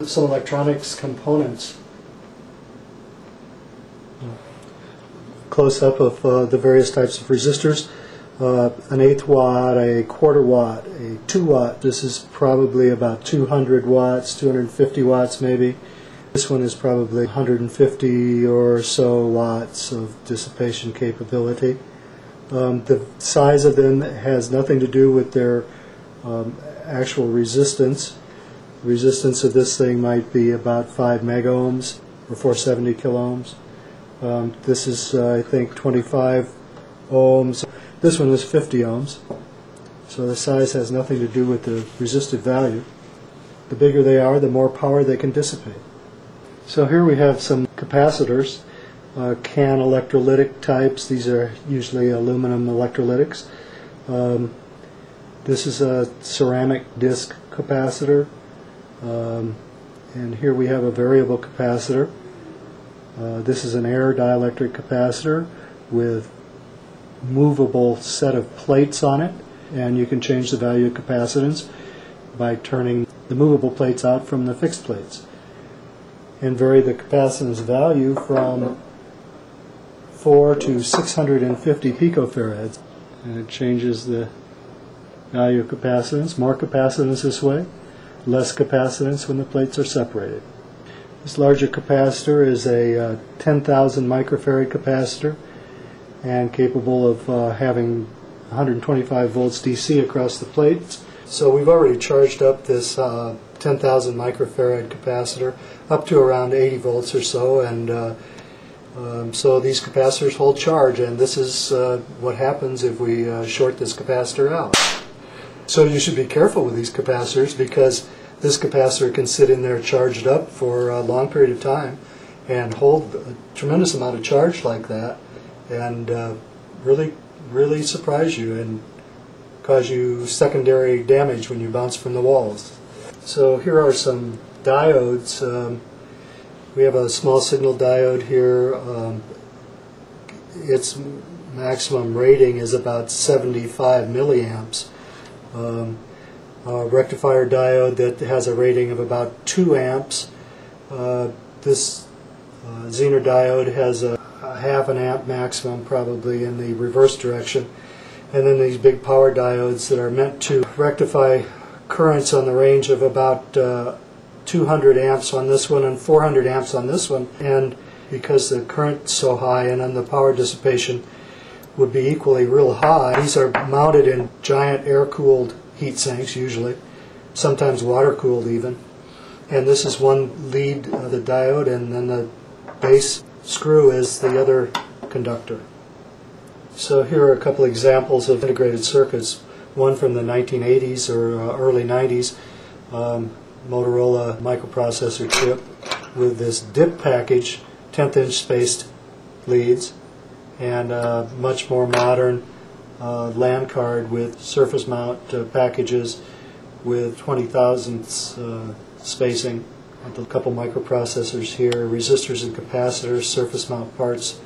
Some electronics components. Close-up of the various types of resistors. An 1/8 watt, a 1/4 watt, a 2 watt. This is probably about 200 watts, 250 watts maybe. This one is probably 150 or so watts of dissipation capability. The size of them has nothing to do with their actual resistance. The resistance of this thing might be about 5 megohms or 470 kiloohms. This is, I think, 25 ohms. This one is 50 ohms. So the size has nothing to do with the resistive value. The bigger they are, the more power they can dissipate. So here we have some capacitors, can electrolytic types. These are usually aluminum electrolytics. This is a ceramic disc capacitor. And here we have a variable capacitor. This is an air dielectric capacitor with movable set of plates on it, and you can change the value of capacitance by turning the movable plates out from the fixed plates and vary the capacitance value from 4 to 650 picofarads, and it changes the value of capacitance. More capacitance this way, less capacitance when the plates are separated. This larger capacitor is a 10,000 microfarad capacitor and capable of having 125 volts DC across the plates. So we've already charged up this 10,000 microfarad capacitor up to around 80 volts or so, and so these capacitors hold charge, and this is what happens if we short this capacitor out. So you should be careful with these capacitors, because this capacitor can sit in there charged up for a long period of time and hold a tremendous amount of charge like that, and really surprise you and cause you secondary damage when you bounce from the walls. So here are some diodes. We have a small signal diode here. Its maximum rating is about 75 milliamps. A rectifier diode that has a rating of about 2 amps. This Zener diode has a half an amp maximum, probably in the reverse direction. And then these big power diodes that are meant to rectify currents on the range of about 200 amps on this one and 400 amps on this one. And because the current's so high and then the power dissipation would be equally real high, these are mounted in giant air-cooled heat sinks usually, sometimes water-cooled even. And this is one lead, the diode, and then the base screw is the other conductor. So here are a couple examples of integrated circuits, one from the 1980s or early 90s, Motorola microprocessor chip with this DIP package, 10th inch spaced leads, and a much more modern LAN card with surface mount packages with 20 thousandths spacing. A couple microprocessors here, resistors and capacitors, surface mount parts